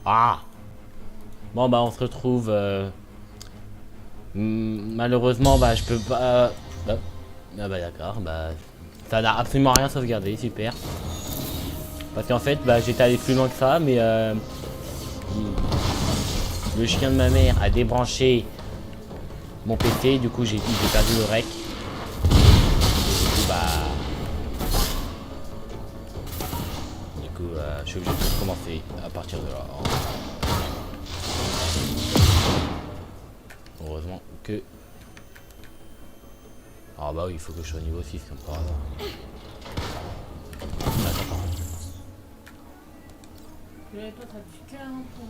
Ah. Bon bah on se retrouve. Malheureusement bah je peux pas. Ah bah d'accord, bah ça n'a absolument rien sauvegardé, super. Parce qu'en fait bah j'étais allé plus loin que ça, mais le chien de ma mère a débranché mon PC, du coup j'ai perdu le rec. Et du coup bah je suis obligé de recommencer à partir de là. Heureusement que. Ah bah oui, il faut que je sois niveau 6 comme par hasard. Attends. Toi, t'as du cœur pour.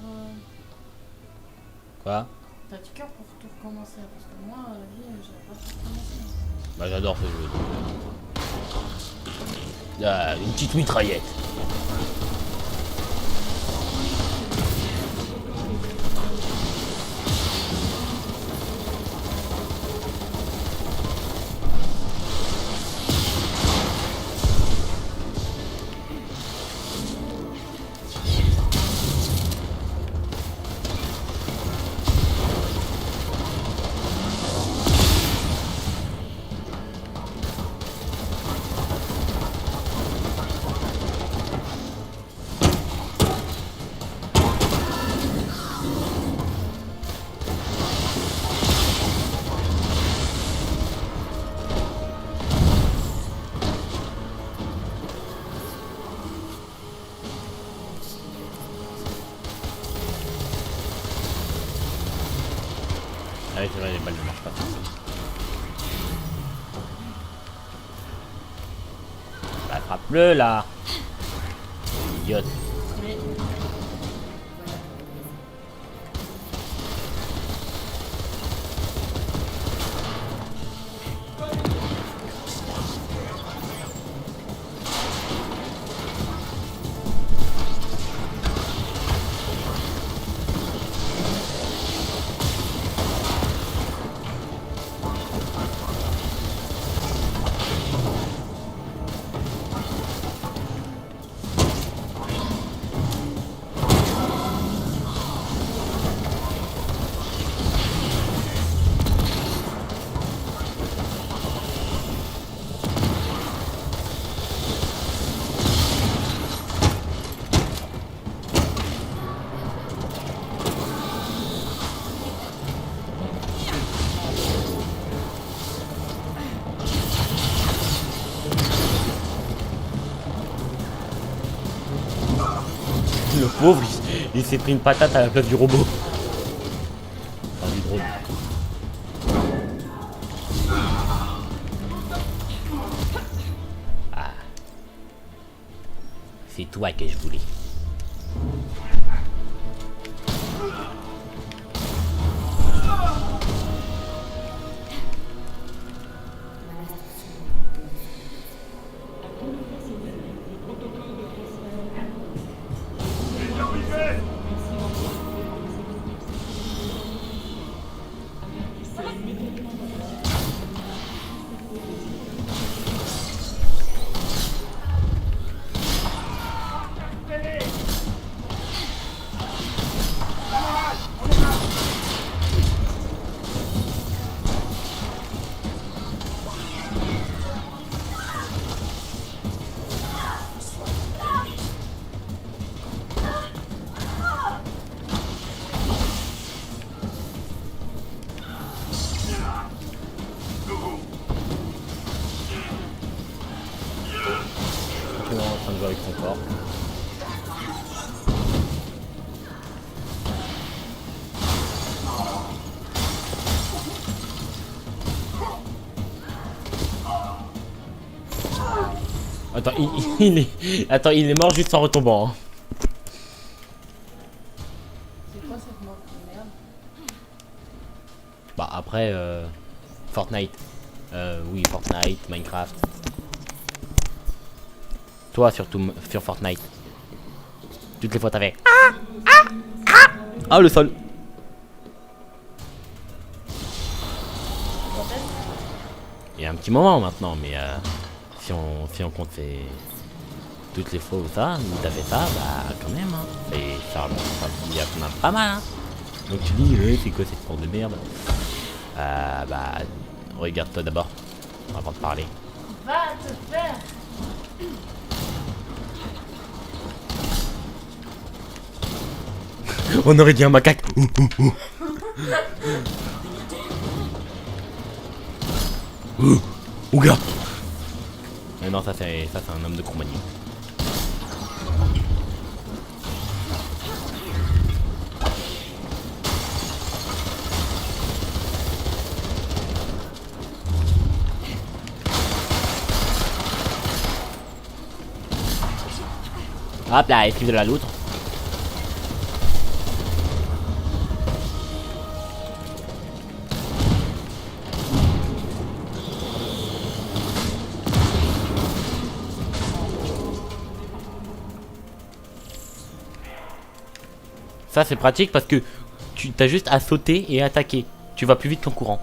Quoi? T'as du cœur pour tout recommencer. Parce que moi, la vie, j'avais pas tout recommencer. Bah j'adore ce jeu. Ah, une petite mitraillette. Ah oui, c'est vrai, les balles ne marchent pas. Bah, attrape-le là. Idiote. Mais Le pauvre, il s'est pris une patate à la place du robot. Enfin, du drone. Ah. C'est toi que je voulais. Tranquillement en train de jouer avec son corps. Attends, Attends, il est mort juste en retombant. Hein. c'est quoi cette mort de merde? Bah après, Fortnite. Oui, Fortnite, Minecraft. Toi surtout sur Fortnite. Toutes les fois t'avais. Ah le sol. Il y a un petit moment maintenant, mais si on compte, toutes les fois où ça, où t'as fait ça, bah quand même, hein. Et ça remonte, il y en a pas mal, hein. Donc tu dis, c'est quoi cette porte de merde? Bah, regarde-toi d'abord, avant de parler. Va te faire. On aurait dit un macaque. Ouga. Mais non, ça c'est un homme de compagnie. Hop là, esquive de la loutre. Ça c'est pratique parce que tu as juste à sauter et attaquer. Tu vas plus vite qu'en courant.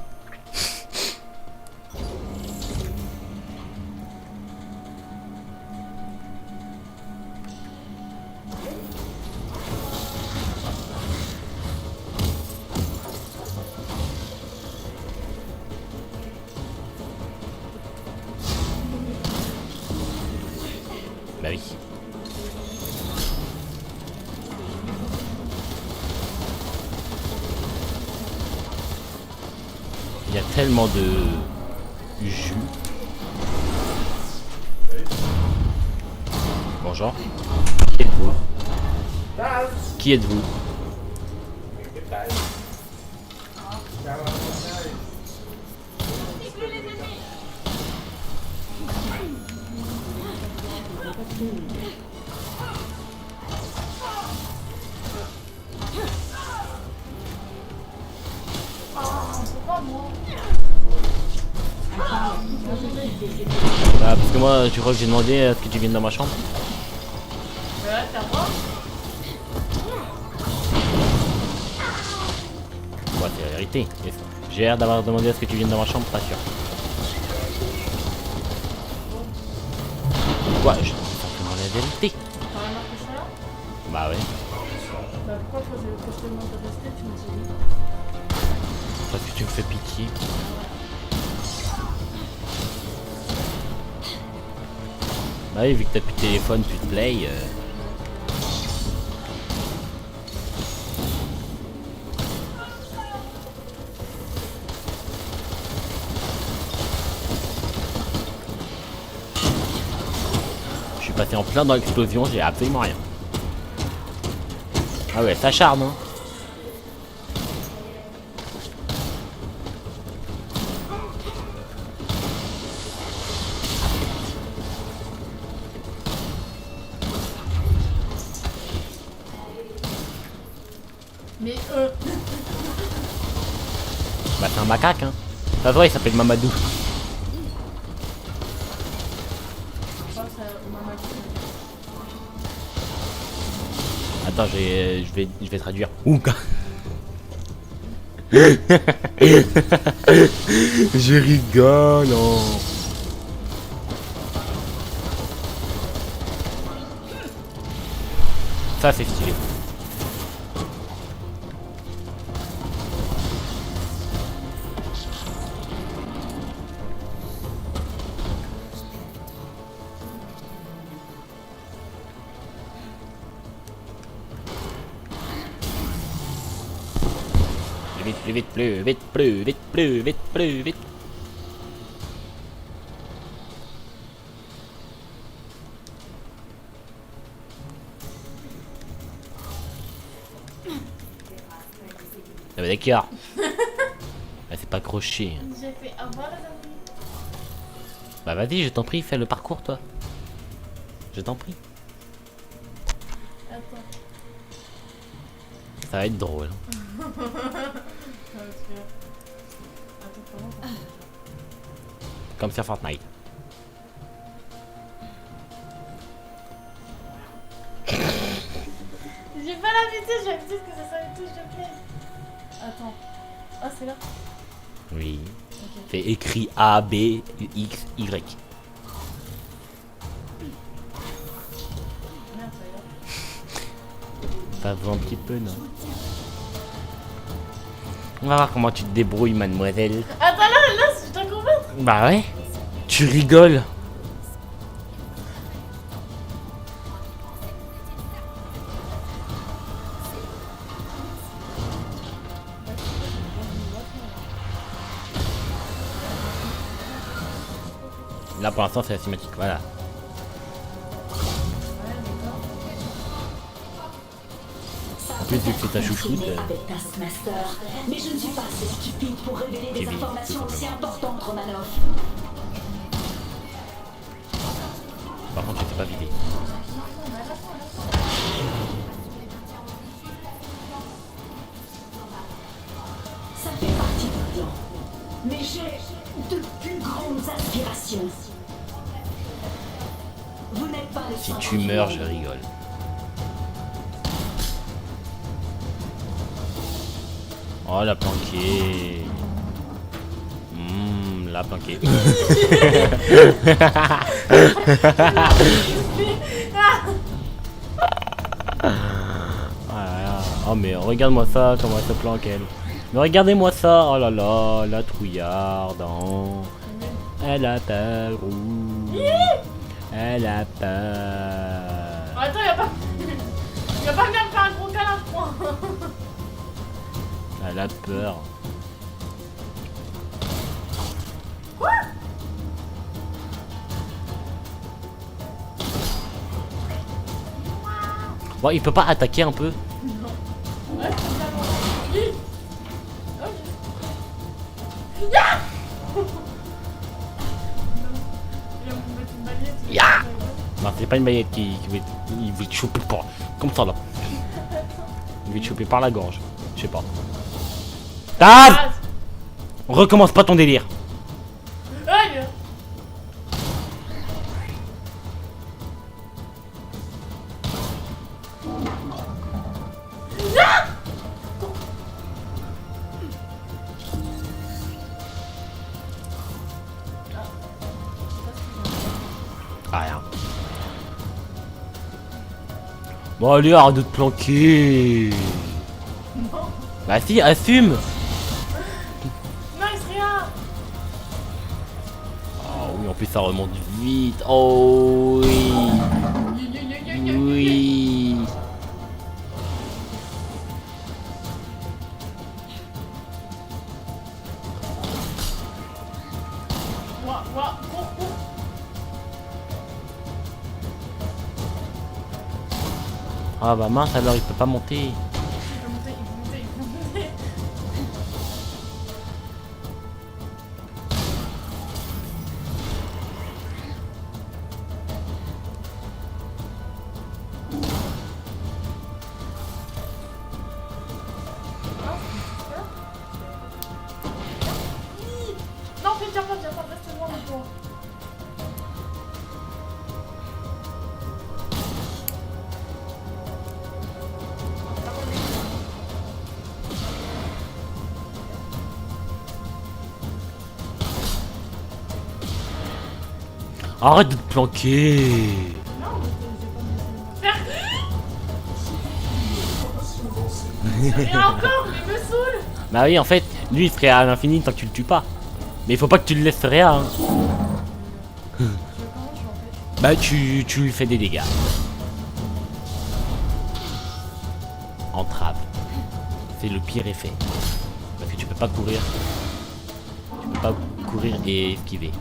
Bah oui. Il y a tellement de jus. Bonjour. Qui êtes-vous? Qui êtes-vous? C'est pas moi. Bah parce que moi tu crois que j'ai demandé à ce que tu viennes dans ma chambre? Ouais, t'as moi. Ouais, c'est la vérité. J'ai l'air d'avoir demandé à ce que tu viennes dans ma chambre, pas sûr. Quoi? Je dis simplement la vérité. T'as remarqué ça? Bah ouais. Bah pourquoi quand je te demande de rester, tu me dis oui? Parce que tu me fais pitié. Bah oui, vu que t'as plus de téléphone, plus de play. Je suis passé en plein dans l'explosion, j'ai absolument rien. Ah ouais, ça charme, hein. Mais Bah c'est un macaque, hein. Ça se voit, il s'appelle Mamadou. je pense à maman. Attends, je vais traduire. Ouga. Je rigole. Oh. Ça c'est stylé. Plus vite, plus vite, plus vite, plus vite, plus vite. Ah bah d'accord. Ah, c'est pas accroché. J'ai fait au revoir les amis. Bah vas-y, je t'en prie, fais le parcours toi. Je t'en prie. Attends. Ça va être drôle. Comme sur Fortnite. J'ai pas l'habitude, j'ai l'habitude que ça soit une touche de play. Attends. Ah, c'est là. Oui. Ok. C'est écrit A, B, X, Y. Ça vaut un petit peu, non? On va voir comment tu te débrouilles, mademoiselle. Attends, là, je dois combattre. Bah ouais. Tu rigoles. Là pour l'instant c'est asymétrique, voilà. En plus vu que c'est ta chouchoute. Avec Taskmaster, mais je ne suis pas assez stupide pour révéler des Kevin, informations tout aussi simplement. importantes, Romanov. Par contre je sais pas vider. Ça fait partie du plan. Mais j'ai de plus grandes aspirations. Vous n'êtes pas le Si centre tu du meurs monde. je rigole. Oh la planquée. La planquée. Oh mais regarde-moi ça, comment elle se planque elle. Mais regardez-moi ça, oh là là, la trouillarde. Hein. Elle a peur. Elle a peur. Attends, il va pas venir me faire un gros câlin, je crois. Elle a peur. Bon, il peut pas attaquer un peu? Ouais, c'est totalement. Oh, Ya! Il va me mettre une balayette. Ya! Non, c'est pas une baguette qui va il veut te choper par... Comme ça là. Il veut te choper par la gorge. Je sais pas. Taz! Ah, Recommence pas ton délire. aïe! Ah, rien. Bon allez, arrête de te planquer. Bah si, assume. Non, il se rien! Oh oui, en plus ça remonte vite. Oh oui. Oui. Ouah, cours. Ah bah mince alors il peut pas monter. Il peut monter. Non, viens pas, reste loin de toi. Arrête de te planquer. Non, mais j'ai pas Et encore, mais il me saoule. Bah oui en fait, lui il serait à l'infini tant que tu le tues pas. Mais il faut pas que tu le laisses rien. Hein. Comment je fais? Bah tu lui fais des dégâts. Entrave. C'est le pire effet. Parce que tu peux pas courir. Tu peux pas courir et esquiver.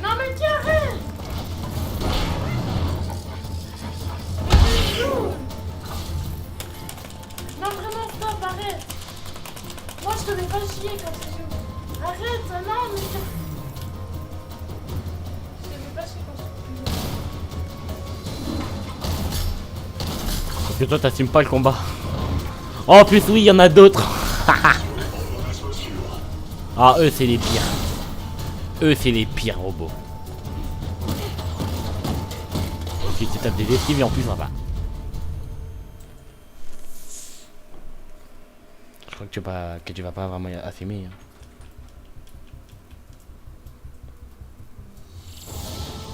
Non, mais tiens, arrête. Non, vraiment, stop, arrête. Moi, je te fais pas chier quand tu joues. Arrête, non, mais... Je te fais pas chier quand tu joues. Parce que toi t'assumes pas le combat. Oh en plus oui il y en a d'autres. Ah eux c'est les pires. Eux c'est les pires robots. Tu te tapes des esquives et en plus ça va. Je crois que tu vas pas vraiment assumer. Hein.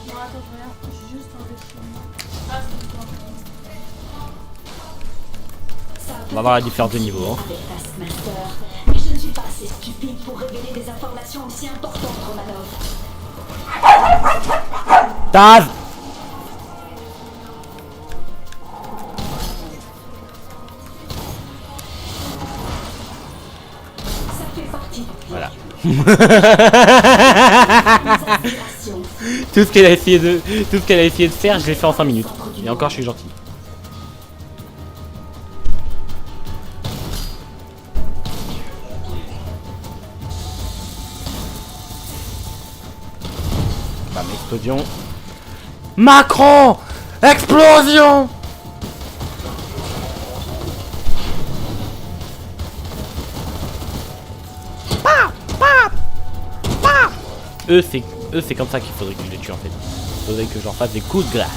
Ouais, attends, je regarde. J'ai juste enlevé le film. Ah, c'est toi. On va voir la différence de niveau. Hein. Avec Taskmaster, mais je ne suis pas assez stupide pour révéler des informations aussi importantes, Romanov. Taz! Ça fait partie du plan. Voilà. Les aspirations. Tout ce qu'elle a essayé de faire, je l'ai fait en 5 minutes. Et encore, je suis gentil. Bam, explosion. Macron! Explosion! Eux, c'est comme ça qu'il faudrait que je les tue en fait. Il faudrait que j'en fasse des coups de glace.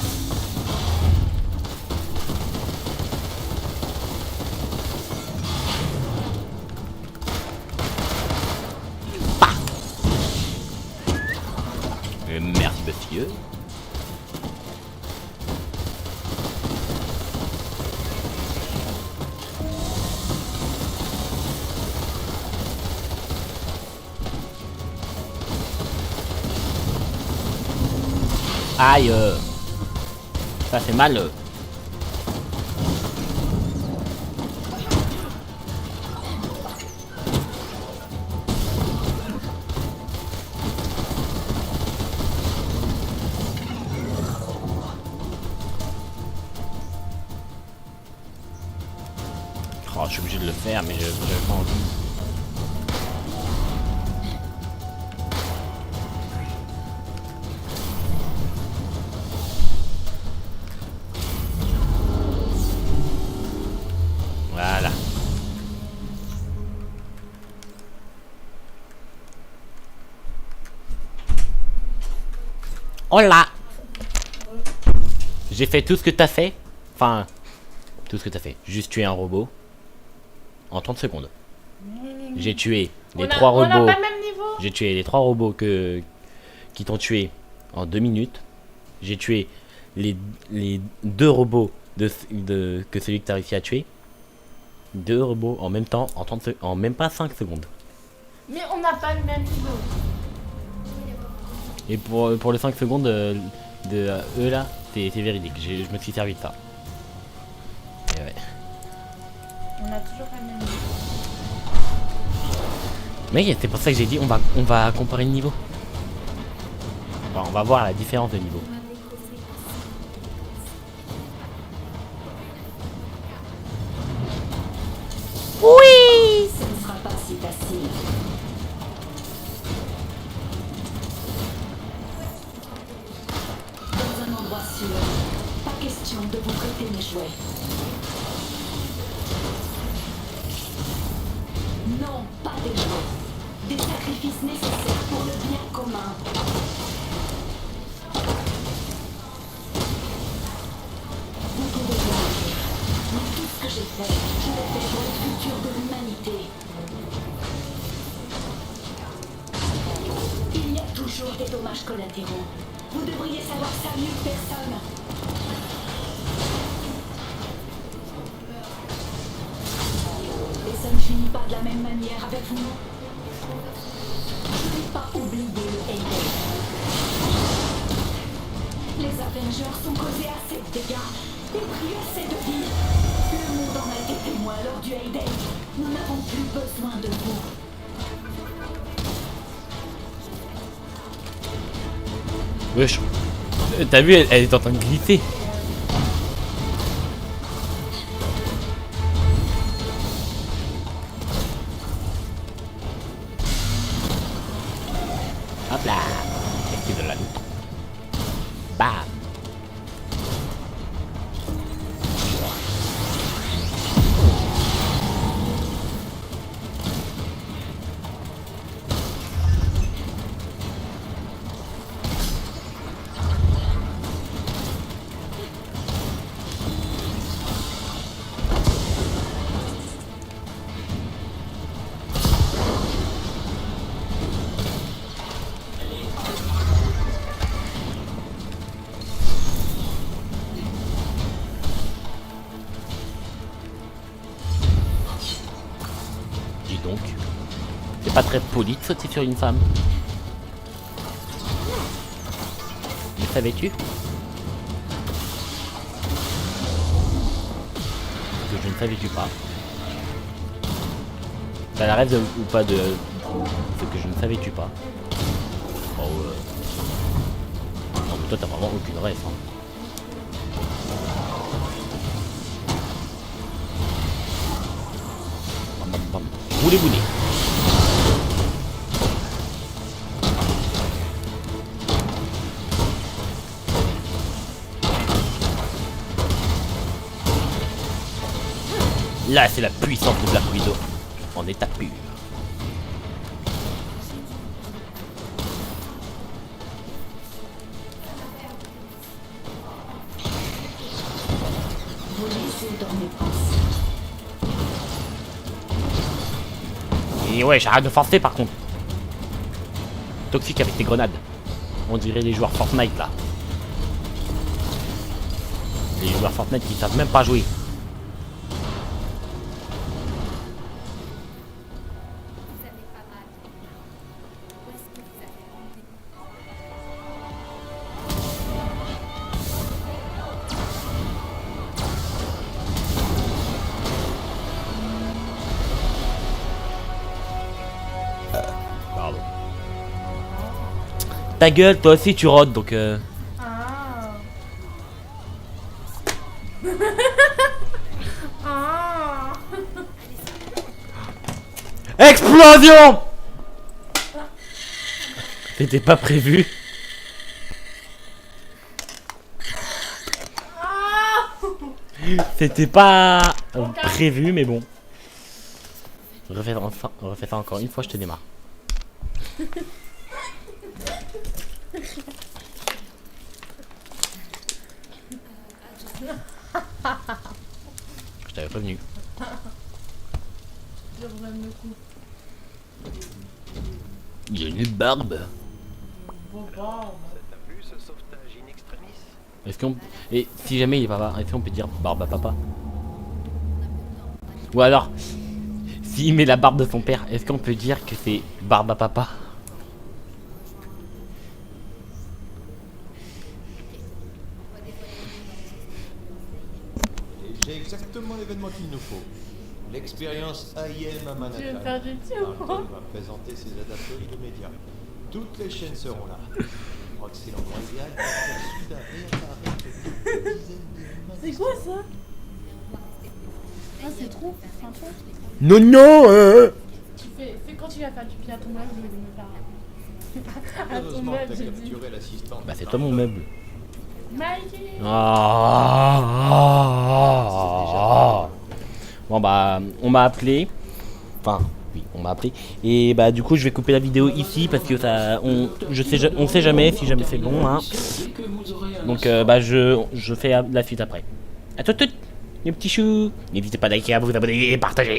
Merci monsieur. Aïe. Ça fait mal. Oh, je suis obligé de le faire, mais j'ai pas envie. Voilà. Oh là! J'ai fait tout ce que t'as fait. Enfin, tout ce que t'as fait. Juste tuer un robot. En 30 secondes. J'ai tué les 3 robots. On a pas le même niveau. J'ai tué les 3 robots qui t'ont tué en 2 minutes. J'ai tué les 2 robots que celui que t'as réussi à tuer. 2 robots en même temps, en même pas 5 secondes. Mais on n'a pas le même niveau. Et pour les 5 secondes de eux là, c'est véridique. Je me suis servi de ça. Et ouais. On a toujours pas le même niveau. Mais c'est pour ça que j'ai dit on va comparer le niveau. Enfin, on va voir la différence de niveau. Oui, ce ne sera pas si facile. Dans un endroit sûr, pas question de vous prêter mes jouets. Non, pas des jouets. Des sacrifices nécessaires pour le bien commun. Vous pouvez voir, mais tout ce que j'ai fait, je l'ai fait pour le futur de l'humanité. Il y a toujours des dommages collatéraux. Vous devriez savoir ça mieux que personne. Et ça ne finit pas de la même manière avec vous. Je n'ai pas oublié le Heyday. Les Avengers sont causés assez de dégâts et pris assez de vies. Le monde en a été témoin lors du Heyday. Nous n'avons plus besoin de vous. Wesh. T'as vu, elle est en train de glisser. Hop là. Qu'est-ce de la loot. Bam. pas très poli de sauter sur une femme. Le savais-tu? Que je ne savais-tu pas. T'as la rêve ou pas de ce que je ne savais-tu pas? Oh non mais toi t'as vraiment aucune rêve hein. Bam bam bam. Boulé boulé. Là c'est la puissance de Black Widow en état pur. Vous laissez dans mes pensées. Et ouais, j'arrête de forcer par contre. Toxique avec tes grenades. On dirait les joueurs Fortnite là. Les joueurs Fortnite qui savent même pas jouer. Pardon. Ta gueule, toi aussi tu rôdes donc Ah. Ah. Explosion. C'était pas prévu. C'était pas prévu mais bon. Refais ça encore une fois, je te démarre. Je t'avais prévenu. Je reviens le coup. Il y a une barbe. Bon, bon. Est-ce qu'on... Et si jamais il est papa, est-ce qu'on peut dire barbe à papa? Ou alors, s'il met la barbe de son père, est-ce qu'on peut dire que c'est barbe à papa? J'ai exactement l'événement qu'il nous faut. L'expérience AIM à Tu veux Manhattan. faire du tir ou quoi? Martin va présenter ses adapteurs de médias. Toutes les chaînes seront là. Je crois que c'est l'endroit idéal pour faire soudain réapparaître des dizaines de C'est quoi ça? Ah, c'est trop. C'est un trop. Non, non Tu fais quand tu vas faire du pied à ton meuble, je vais me faire. À ton Heureusement meuble, que t'as j'ai dit. capturé l'assistante. Bah c'est toi mon meuble. Mikey! Bon bah on m'a appelé. Enfin oui on m'a appelé. Et bah du coup je vais couper la vidéo ici parce que ça on sait jamais si jamais c'est bon hein. Donc bah je fais la suite après. À tout les petits choux. N'hésitez pas à liker, à vous abonner et partager.